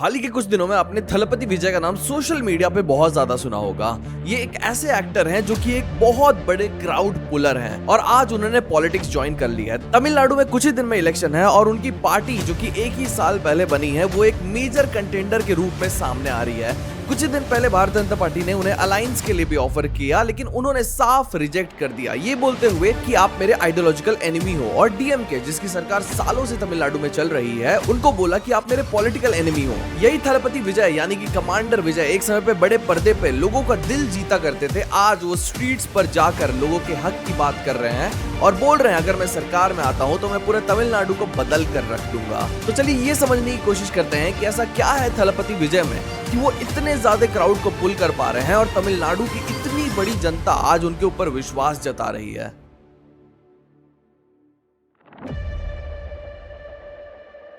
हाल ही के कुछ दिनों में आपने थलपति विजय का नाम सोशल मीडिया पे बहुत ज्यादा सुना होगा। ये एक ऐसे एक्टर हैं जो कि एक बहुत बड़े क्राउड पुलर हैं और आज उन्होंने पॉलिटिक्स ज्वाइन कर ली है। तमिलनाडु में कुछ ही दिन में इलेक्शन है और उनकी पार्टी जो कि एक ही साल पहले बनी है वो एक मेजर कंटेंडर के रूप में सामने आ रही है। कुछ ही दिन पहले भारतीय जनता पार्टी ने उन्हें अलायंस के लिए भी ऑफर किया, लेकिन उन्होंने साफ रिजेक्ट कर दिया, ये बोलते हुए कि आप मेरे आइडियोलॉजिकल एनिमी हो। और डीएमके जिसकी सरकार सालों से तमिलनाडु में चल रही है, उनको बोला कि आप मेरे पॉलिटिकल एनिमी हो। यही थलपति विजय यानी कि कमांडर विजय एक समय पे बड़े पर्दे पे लोगों का दिल जीता करते थे। आज वो स्ट्रीट्स पर जाकर लोगों के हक की बात कर रहे हैं और बोल रहे हैं अगर मैं सरकार में आता हूं तो मैं पूरे तमिलनाडु को बदल कर रख दूंगा। तो चलिए ये समझने की कोशिश करते हैं कि ऐसा क्या है थलपति विजय में कि वो इतने ज्यादा क्राउड को पुल कर पा रहे हैं और तमिलनाडु की इतनी बड़ी जनता आज उनके ऊपर विश्वास जता रही है।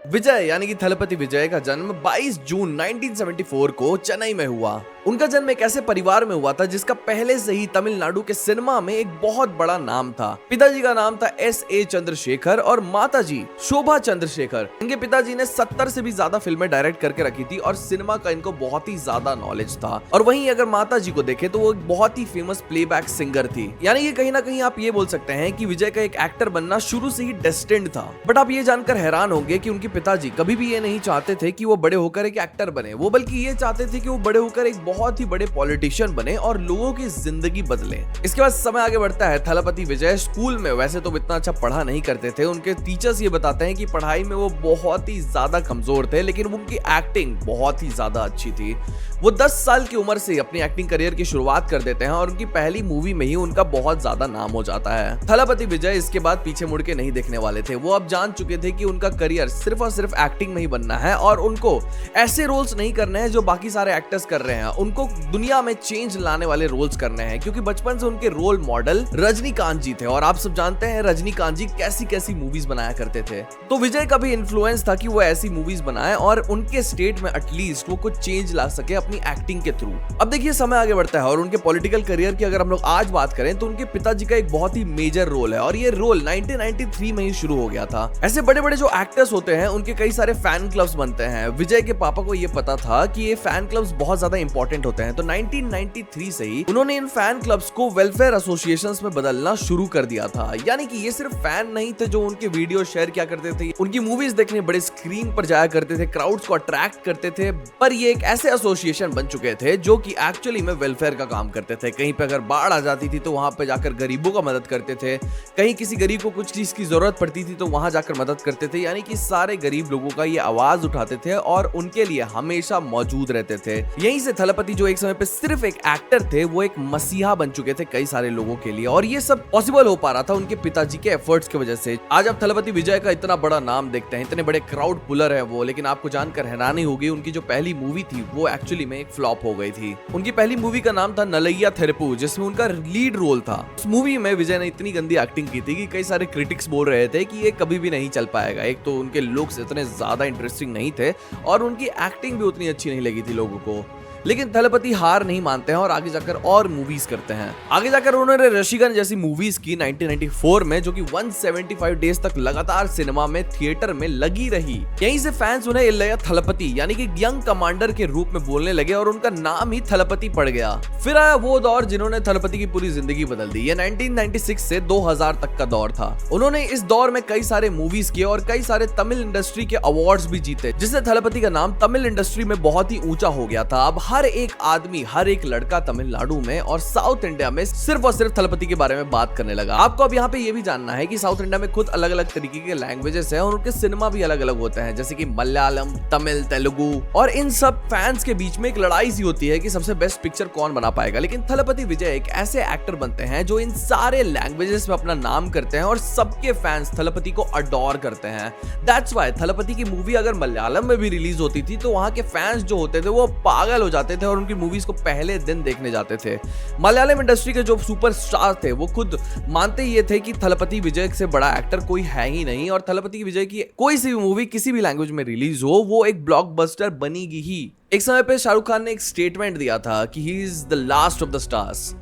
विजय यानी कि थलपति विजय का जन्म 22 जून 1974 को चेन्नई में हुआ। उनका जन्म एक ऐसे परिवार में हुआ था जिसका पहले से ही तमिलनाडु के सिनेमा में एक बहुत बड़ा नाम था। पिताजी का नाम था S.A. चंद्रशेखर और माताजी शोभा चंद्रशेखर। इनके पिताजी ने 70 से भी ज्यादा फिल्में डायरेक्ट करके रखी थी और सिनेमा का इनको बहुत ही ज्यादा नॉलेज था। और वहीं अगर माताजी को देखे तो वो एक बहुत ही फेमस प्लेबैक सिंगर थी। यानी कि कहीं ना कहीं आप ये बोल सकते हैं कि विजय का एक एक्टर बनना शुरू से ही डेस्टिन्ड था। बट आप ये जानकर हैरान होंगे कि उनके पिताजी कभी भी ये नहीं चाहते थे कि वो बड़े होकर एक एक्टर बने, वो बल्कि ये चाहते थे कि वो बड़े होकर एक बहुत ही बड़े पॉलिटिशियन बने और लोगों की जिंदगी बदले। इसके बाद समय आगे बढ़ता है। थलपति विजय स्कूल में वैसे तो इतना अच्छा पढ़ा नहीं करते थे। उनके टीचर्स ये बताते हैं कि पढ़ाई में वो बहुत ही ज्यादा कमजोर थे, लेकिन उनकी एक्टिंग बहुत ही ज्यादा अच्छी थी। वो 10 साल की उम्र से अपनी एक्टिंग करियर की शुरुआत कर देते हैं और उनकी पहली मूवी में ही उनका बहुत ज्यादा नाम हो जाता है। थलपति विजय इसके बाद पीछे मुड़ के नहीं देखने वाले थे। वो अब जान चुके थे कि उनका करियर सिर्फ और सिर्फ एक्टिंग में ही बनना है और उनको ऐसे रोल्स नहीं करने हैं जो बाकी सारे एक्टर्स कर रहे हैं। उनको दुनिया में चेंज लाने वाले रोल्स करने हैं, क्योंकि बचपन से उनके रोल मॉडल रजनीकांत जी थे और आप सब जानते हैं रजनीकांत जी कैसी कैसी मूवीज बनाया करते थे। तो विजय का भी इन्फ्लुएंस था कि वो ऐसी मूवीज बनाए और उनके स्टेट में एटलीस्ट वो कुछ चेंज ला सके अपनी एक्टिंग के थ्रू। अब देखिए समय आगे बढ़ता है और उनके पॉलिटिकल करियर की अगर हम लोग आज बात करें तो उनके पिताजी का एक बहुत ही मेजर रोल है और ये रोल 1993 में ही शुरू हो गया था। ऐसे बड़े बड़े जो एक्टर्स होते हैं उनके कई सारे फैन क्लब्स बनते हैं। विजय के पापा को ये पता था कि ये फैन क्लब्स बहुत ज्यादा इंपॉर्टेंट होते हैं, तो 1993 से ही उन्होंने इन फैन क्लब्स को वेलफेयर एसोसिएशंस में बदलना शुरू कर दिया था। यानी कि ये सिर्फ फैन नहीं थे जो उनके वीडियो शेयर किया करते थे, उनकी मूवीज देखने बड़े स्क्रीन पर जाया करते थे, क्राउड्स को अट्रैक्ट करते थे, पर ये एक ऐसे एसोसिएशन बन चुके थे जो कि एक्चुअली में वेलफेयर का काम करते थे। कहीं पे अगर बाढ़ आ जाती थी तो वहां पे जाकर गरीबों का मदद करते थे, कहीं किसी गरीब को कुछ चीज की जरूरत पड़ती थी तो वहां जाकर मदद करते थे। यानी कि सारे गरीब लोगों का ये आवाज उठाते थे और उनके लिए हमेशा मौजूद रहते थे। यहीं से थलपति जो एक समय पे सिर्फ एक एक्टर थे वो एक मसीहा बन चुके थे कई सारे लोगों के लिए और ये सब पॉसिबल हो पा रहा था उनके पिताजी के एफर्ट्स की वजह से। आज आप थलपति विजय का इतना बड़ा नाम देखते हैं, इतने बड़े क्राउड पुलर है वो, लेकिन आपको जानकर हैरानी होगी उनकी जो पहली मूवी थी वो एक्चुअली में एक फ्लॉप हो गई थी। उनकी पहली मूवी का नाम था नलैया थेरेपू, जिसमें उनका लीड रोल था। उस मूवी में विजय ने इतनी गंदी एक्टिंग की थी कि कई सारे क्रिटिक्स बोल रहे थे कि ये कभी भी नहीं चल पाएगा। एक तो उनके लुक्स इतने ज्यादा इंटरेस्टिंग नहीं थे और उनकी एक्टिंग भी उतनी अच्छी नहीं लगी थी लोगों को। लेकिन थलपति हार नहीं मानते हैं और आगे जाकर और मूवीज करते हैं। आगे जाकर उन्होंने रशिगन जैसी मूवीज की 1994 में, जो कि 175 डेज तक लगातार सिनेमा में थिएटर में लगी रही। यहीं से फैंस उन्हें इलैया थलपति यानी कि यंग कमांडर के रूप में बोलने लगे और उनका नाम ही थलपति पड़ गया। फिर आया वो दौर जिन्होंने थलपति की पूरी जिंदगी बदल दी। ये 1996 से 2000 तक का दौर था। उन्होंने इस दौर में कई सारे मूवीज किए और कई सारे तमिल इंडस्ट्री के अवार्ड्स भी जीते, जिससे थलपति का नाम तमिल इंडस्ट्री में बहुत ही ऊंचा हो गया था। अब हर एक आदमी, हर एक लड़का तमिलनाडु में और साउथ इंडिया में सिर्फ और सिर्फ थलपति के बारे में बात करने लगा। आपको अब यहाँ पे ये भी जानना है कि साउथ इंडिया में खुद अलग अलग तरीके के लैंग्वेजेस हैं और उनके सिनेमा भी अलग अलग होते हैं, जैसे कि मलयालम, तमिल, तेलुगु, और इन सब फैंस के बीच में एक लड़ाई सी होती है कि सबसे बेस्ट पिक्चर कौन बना पाएगा। लेकिन थलपति विजय एक ऐसे एक्टर बनते हैं जो इन सारे लैंग्वेजेस में अपना नाम करते हैं और सबके फैंस थलपति को अडोर करते हैं। दैट्स व्हाई थलपति की मूवी अगर मलयालम में भी रिलीज होती थी तो वहां के फैंस जो होते थे वो पागल हो जाते थे और उनकी मूवीज को पहले दिन देखने जाते थे। मलयालम इंडस्ट्री के जो सुपरस्टार थे वो खुद मानते ये थे कि थलपति विजय से बड़ा एक्टर कोई है ही नहीं और थलपति विजय की कोई सी भी मूवी किसी भी लैंग्वेज में रिलीज हो वो एक ब्लॉकबस्टर बनेगी ही। एक समय पे शाहरुख खान ने एक स्टेटमेंट दिया था कि he is the last of the stars.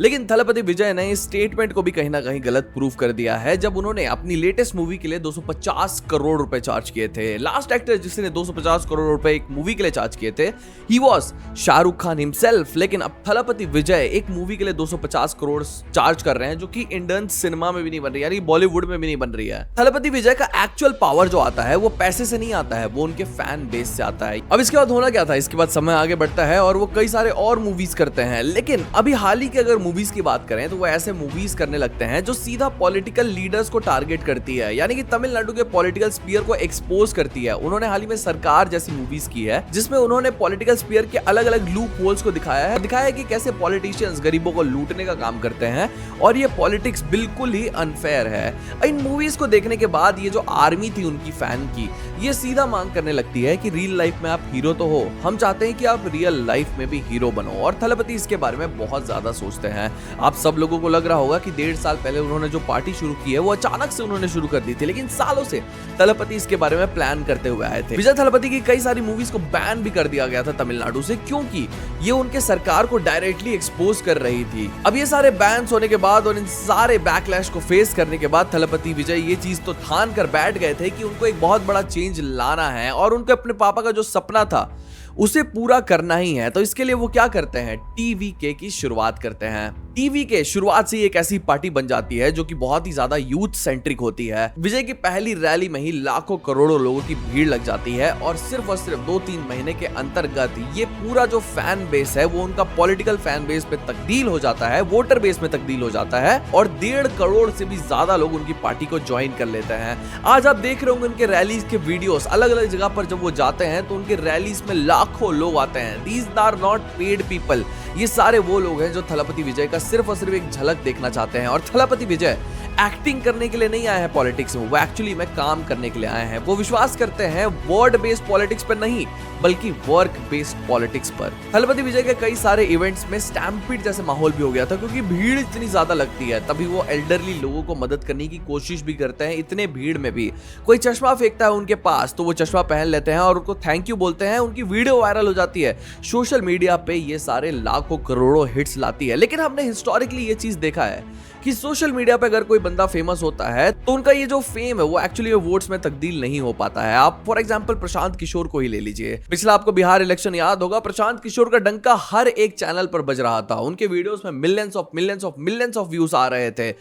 लेकिन थलपति विजय ने इस स्टेटमेंट को भी कहीं ना कहीं गलत प्रूफ कर दिया है जब उन्होंने अपनी लेटेस्ट मूवी के लिए 250 करोड़ रुपए चार्ज किए थे। लास्ट एक्टर जिसने 250 करोड़ रुपए एक मूवी के लिए चार्ज किए थे he was Shahrukh Khan himself. लेकिन अब थलपति विजय एक मूवी के लिए 250 करोड़ चार्ज कर रहे हैं जो कि इंडियन सिनेमा में भी नहीं बन रही, यानी बॉलीवुड में भी नहीं बन रही है। थलपति विजय का एक्चुअल पावर जो आता है वो पैसे से नहीं आता है, वो उनके फैन बेस से आता है। अब इसके बाद होना क्या था, इसके बाद समय आगे बढ़ता है और वो कई सारे और मूवीज करते हैं। लेकिन अभी हाल ही की अगर मूवीज की बात करें तो वो ऐसे मूवीज करने लगते हैं जो सीधा पॉलिटिकल लीडर्स को टारगेट करती है, यानी कि तमिलनाडु के पॉलिटिकल स्पीयर को एक्सपोज करती है। उन्होंने हाल ही में सरकार जैसी मूवीज की है जिसमें उन्होंने पॉलिटिकल स्पीयर के अलग अलग लूप होल्स को दिखाया है कि कैसे पॉलिटिशियंस गरीबों को लूटने का काम करते हैं और ये पॉलिटिक्स बिल्कुल ही अनफेयर है। इन मूवीज को देखने के बाद ये जो आर्मी थी उनकी फैन की, ये सीधा मांग करने लगती है कि रियल लाइफ में आप हीरो तो हो, हम चाहते हैं कि आप रियल लाइफ में भी हीरो बनो। और थलपति इसके बारे में बहुत ज्यादा सोचते हैं। आप सब लोगों को लग रहा होगा कि 1.5 साल पहले उन्होंने जो पार्टी शुरू की है वो अचानक से उन्होंने शुरू कर दी थी, लेकिन सालों से थलपति इसके बारे में प्लान करते हुए आए थे। विजय थलपति की कई सारी मूवीज को बैन भी कर दिया गया था तमिलनाडु से, क्योंकि ये उनके सरकार को डायरेक्टली एक्सपोज कर रही थी। अब ये सारे बैन्स होने के बाद और इन सारे बैकलैश को फेस करने के बाद थलपति विजय ये चीज तो ठान कर बैठ गए थे कि उनको एक बहुत बड़ा चेंज लाना है और उनके अपने पापा का जो सपना था उसे पूरा करना ही है। तो इसके लिए वो क्या करते हैं, टीवीके की शुरुआत करते हैं। टीवीके शुरुआत से एक ऐसी पार्टी बन जाती है जो कि बहुत ही ज्यादा यूथ सेंट्रिक होती है। विजय की पहली रैली में ही लाखों करोड़ों लोगों की भीड़ लग जाती है और सिर्फ 2-3 महीने के अंतर्गत ये पूरा जो फैन बेस है वो उनका पॉलिटिकल फैन बेस पे तब्दील हो जाता है, वोटर बेस में तब्दील हो जाता है और 1.5 करोड़ से भी ज्यादा लोग उनकी पार्टी को ज्वाइन कर लेते हैं। आज आप देख रहे होंगे उनके रैलीज के वीडियोस, अलग अलग जगह पर जब वो जाते हैं तो उनके रैलीज में लाखों लोग आते हैं। These are not paid people, ये सारे वो लोग हैं जो थलपति विजय का सिर्फ और सिर्फ एक झलक देखना चाहते हैं। और थलपति विजय एक्टिंग करने के लिए नहीं आए हैं पॉलिटिक्स में, वो एक्चुअली में काम करने के लिए आए हैं। वो विश्वास करते हैं वर्ड बेस्ड पॉलिटिक्स पर नहीं बल्कि वर्क बेस्ड पॉलिटिक्स पर। थलपति विजय के कई सारे इवेंट्स में स्टैम्पीड जैसे माहौल भी हो गया था क्योंकि भीड़ इतनी ज्यादा लगती है, तभी वो एल्डरली लोगों को मदद करने की कोशिश भी करते हैं। इतने भीड़ में भी कोई चश्मा फेंकता है उनके पास तो वो चश्मा पहन लेते हैं और उनको थैंक यू बोलते हैं। उनकी वीडियो वायरल हो जाती है सोशल मीडिया पे, ये सारे लाखों करोड़ों हिट्स लाती है। लेकिन हमने हिस्टोरिकली ये चीज देखा है कि सोशल मीडिया पे अगर कोई बंदा फेमस होता है तो उनका ये जो फेम है वो एक्चुअली वोट्स में तब्दील नहीं हो पाता है। आप फॉर एग्जांपल प्रशांत किशोर को ही ले लीजिए। पिछला आपको बिहार इलेक्शन याद होगा, प्रशांत किशोर का डंका हर एक चैनल पर बज रहा था। उनके वीडियोस में मिलियंस ऑफ व्यूज आ रहे थे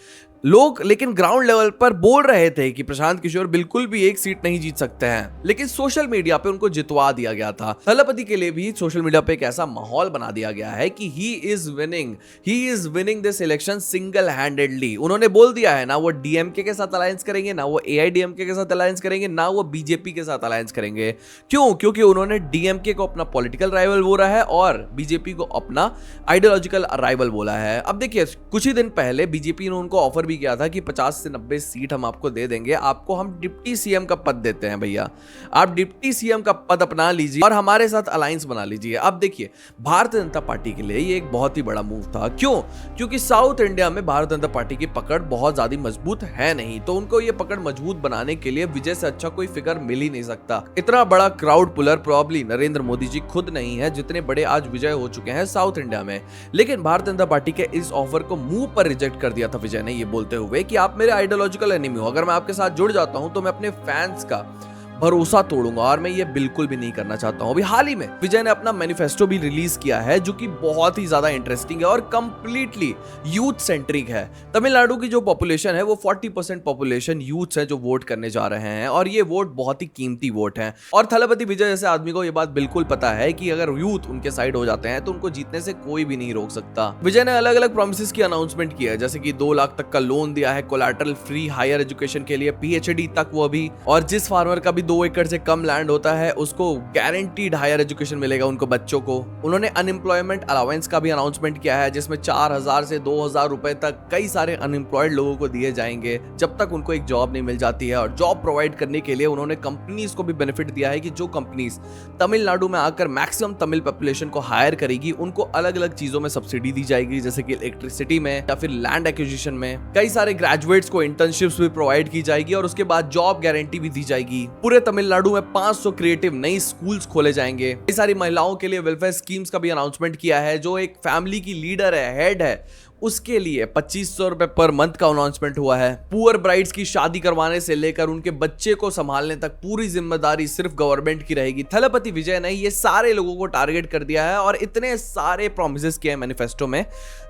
लोग, लेकिन ग्राउंड लेवल पर बोल रहे थे कि प्रशांत किशोर बिल्कुल भी एक सीट नहीं जीत सकते हैं, लेकिन सोशल मीडिया पे उनको जितवा दिया गया था। थलपति के लिए भी सोशल मीडिया पे एक ऐसा माहौल बना दिया गया है कि he is winning this election single handedly. उन्होंने बोल दिया है ना वो डीएमके के साथ अलायंस करेंगे, ना वो एआईडीएमके के साथ अलायंस करेंगे, ना वो बीजेपी के साथ अलायंस करेंगे। क्यों? क्योंकि उन्होंने डीएमके को अपना पॉलिटिकल राइवल बोला है और बीजेपी को अपना आइडियोलॉजिकल राइवल बोला है। अब देखिए, कुछ ही दिन पहले बीजेपी ने उनको ऑफर किया था कि 50 से 90 सीट हम आपको दे देंगे, आपको हम डिप्टी सीएम का पद देते हैं भैया, आप डिप्टी सीएम का पद अपना लीजिए और हमारे साथ अलायंस बना लीजिए। अब देखिए, भारतीय जनता पार्टी के लिए ये एक बहुत ही बड़ा मूव था। क्यों? क्योंकि साउथ इंडिया में भारतीय जनता पार्टी की पकड़ बहुत ज्यादा मजबूत है नहीं, तो उनको ये पकड़ मजबूत बनाने के लिए विजय से अच्छा कोई फिगर मिल ही नहीं सकता। इतना बड़ा crowd puller probably Narendra Modi ji खुद नहीं है जितने बड़े आज विजय हो चुके हैं साउथ इंडिया में। लेकिन भारतीय जनता पार्टी के इस ऑफर को मुंह पर रिजेक्ट कर दिया था विजय ने, ये बोलते हुए कि आप मेरे आइडियोलॉजिकल एनिमी हो, अगर मैं आपके साथ जुड़ जाता हूं तो मैं अपने फैंस का भरोसा तोड़ूंगा और मैं ये बिल्कुल भी नहीं करना चाहता हूं। अभी हाल ही में विजय ने अपना मैनिफेस्टो भी रिलीज किया है जो कि बहुत ही ज्यादा इंटरेस्टिंग है और कंप्लीटली यूथ सेंट्रिक है। तमिलनाडु की जो पॉपुलेशन है वो 40% पॉपुलेशन यूथ है जो वोट करने जा रहे हैं और ये वोट बहुत ही कीमती वोट है। और थलपति विजय जैसे आदमी को ये बात बिल्कुल पता है कि अगर यूथ उनके साइड हो जाते हैं तो उनको जीतने से कोई भी नहीं रोक सकता। विजय ने अलग अलग प्रोमिसेस की अनाउंसमेंट किया है, जैसे कि 2 लाख तक का लोन दिया है कोलैटरल फ्री हायर एजुकेशन के लिए, पीएचडी तक वो भी, और जिस फार्मर का भी 2 एकड़ से कम लैंड होता है उसको गारंटीड हायर एजुकेशन मिलेगा उनको बच्चों को। उन्होंने अनएम्प्लॉयमेंट अलाउंस का भी अनाउंसमेंट किया है जिसमें 4000 से 2000 रुपए तक कई सारे अनएम्प्लॉयड लोगों को दिए जाएंगे जब तक उनको एक जॉब नहीं मिल जाती है। और जॉब प्रोवाइड करने के लिए उन्होंने कंपनीज को भी बेनिफिट दिया है कि जो कंपनीज तमिलनाडु में आकर मैक्सिमम तमिल पॉपुलेशन को हायर करेगी उनको अलग अलग चीजों में सब्सिडी दी जाएगी, जैसे कि इलेक्ट्रिसिटी में या फिर लैंड एक्विजिशन में। कई सारे ग्रेजुएट्स को इंटर्नशिप्स भी प्रोवाइड की जाएगी और उसके बाद जॉब गारंटी भी दी जाएगी। पूरे तमिलनाडु में 500 क्रिएटिव नई स्कूल्स खोले जाएंगे। कई सारी महिलाओं के लिए वेलफेयर स्कीम्स का भी अनाउंसमेंट किया है। जो एक फैमिली की लीडर है, हेड है, उसके लिए 2500 रुपए पर मंथ का अनाउंसमेंट हुआ है। पुअर ब्राइड्स की शादी करवाने से लेकर उनके बच्चे को संभालने तक पूरी जिम्मेदारी सिर्फ गवर्नमेंट की रहेगी। थलपति विजय ने ये सारे लोगों को टारगेट कर दिया है और इतने सारे प्रॉमिसेस किए हैं मैनिफेस्टो में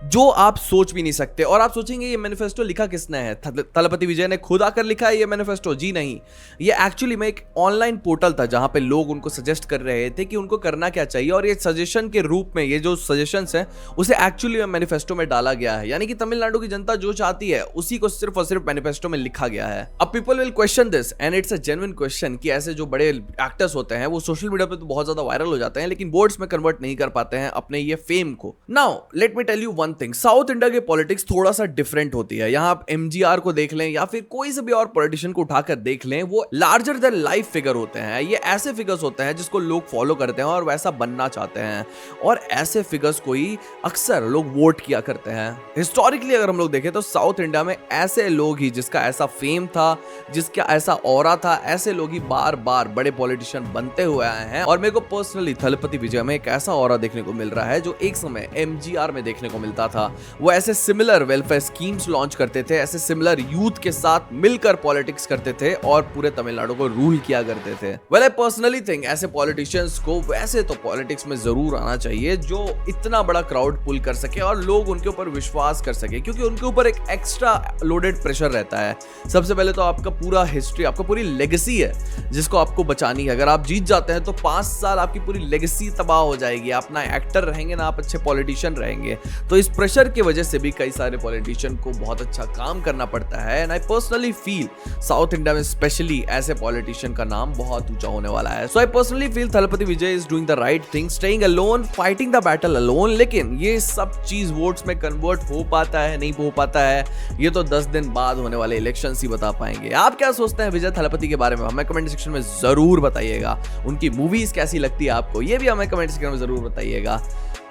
जो आप सोच भी नहीं सकते। और आप सोचेंगे ये मैनिफेस्टो लिखा किसने है? थलपति विजय ने खुद आकर लिखा है ये मैनिफेस्टो? जी नहीं, ये एक्चुअली में एक ऑनलाइन पोर्टल था जहां पे लोग उनको सजेस्ट कर रहे थे कि उनको करना क्या चाहिए, और ये सजेशन के रूप में ये जो सजेशंस हैं उसे एक्चुअली में मैनिफेस्टो में डाला गया है। यानी कि तमिलनाडु की जनता जो चाहती है उसी को सिर्फ और सिर्फ मैनिफेस्टो में लिखा गया है। अब people will question this and it's a genuine question कि ऐसे जो बड़े एक्टर्स होते हैं वो सोशल मीडिया पे तो बहुत ज्यादा वायरल हो जाते हैं लेकिन वर्ड्स में कन्वर्ट नहीं कर पाते हैं अपने ये फेम को। Now let me tell you one thing, south India की पॉलिटिक्स थोड़ा सा डिफरेंट होती है। यहाँ आप एमजीआर को देख लें या फिर कोई से भी और पॉलिटिशियन को उठाकर देख लें, वो लार्जर देन लाइफ फिगर होते हैं। ये ऐसे फिगर्स होते हैं जिसको लोग फॉलो करते हैं और वैसा बनना चाहते हैं, और ऐसे फिगर्स को ही अक्सर लोग वोट किया करते हैं। हिस्टोरिकली अगर हम लोग देखें तो साउथ इंडिया में ऐसे लोग ही जिसका ऐसा फेम था, जिसका ऐसा ऑरा था, ऐसे लोग ही बार बार बड़े पॉलिटिशियन बनते हुए आए हैं। और मेरे को पर्सनली थलपति विजय में एक ऐसा ऑरा देखने को मिल रहा है जो एक समय एमजीआर में देखने को मिलता था। वो ऐसे सिमिलर वेलफेयर स्कीम्स लॉन्च करते थे, ऐसे सिमिलर यूथ के साथ मिलकर पॉलिटिक्स करते थे और पूरे तमिलनाडु को रूल किया करते थे। वेल आई पर्सनली थिंक ऐसे पॉलिटिशियंस को वैसे तो पॉलिटिक्स में जरूर आना चाहिए जो इतना बड़ा क्राउड पुल कर सके और लोग उनके ऊपर विश्वास कर सके, क्योंकि उनके ऊपर एक एक्स्ट्रा लोडेड प्रेशर रहता है। सबसे पहले तो आपका पूरा हिस्ट्री, आपका पूरी लेगेसी है जिसको आपको बचानी है। अगर आप जीत जाते हैं तो 5 साल आपकी पूरी लेगेसी तबाह हो जाएगी। आप ना एक्टर रहेंगे ना आप अच्छे पॉलिटिशियन रहेंगे। तो इस प्रेशर की वजह से भी कई सारे पॉलिटिशियन को बहुत अच्छा काम करना पड़ता है। And I personally feel south India में स्पेशली ऐसे पॉलिटिशियन का नाम बहुत ऊंचा होने वाला है। So I personally feel Thalapathy Vijay is doing the right thing, staying alone, fighting the battle alone. लेकिन ये सब चीज वोट्स में कन्वर्ट हो पाता है नहीं हो पाता है, ये तो 10 दिन बाद होने वाले इलेक्शन ही बता पाएंगे। आप क्या सोचते हैं विजय थलपति के बारे में? हमें कमेंट सेक्शन में जरूर बताइएगा। उनकी मूवीज कैसी लगती है आपको, ये भी हमें कमेंट सेक्शन में जरूर बताइएगा।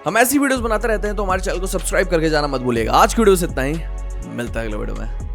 हम ऐसी वीडियोस बनाते रहते हैं तो हमारे चैनल को सब्सक्राइब करके जाना मत भूलिएगा। आज की वीडियो से इतना ही, मिलता है अगले वीडियो में।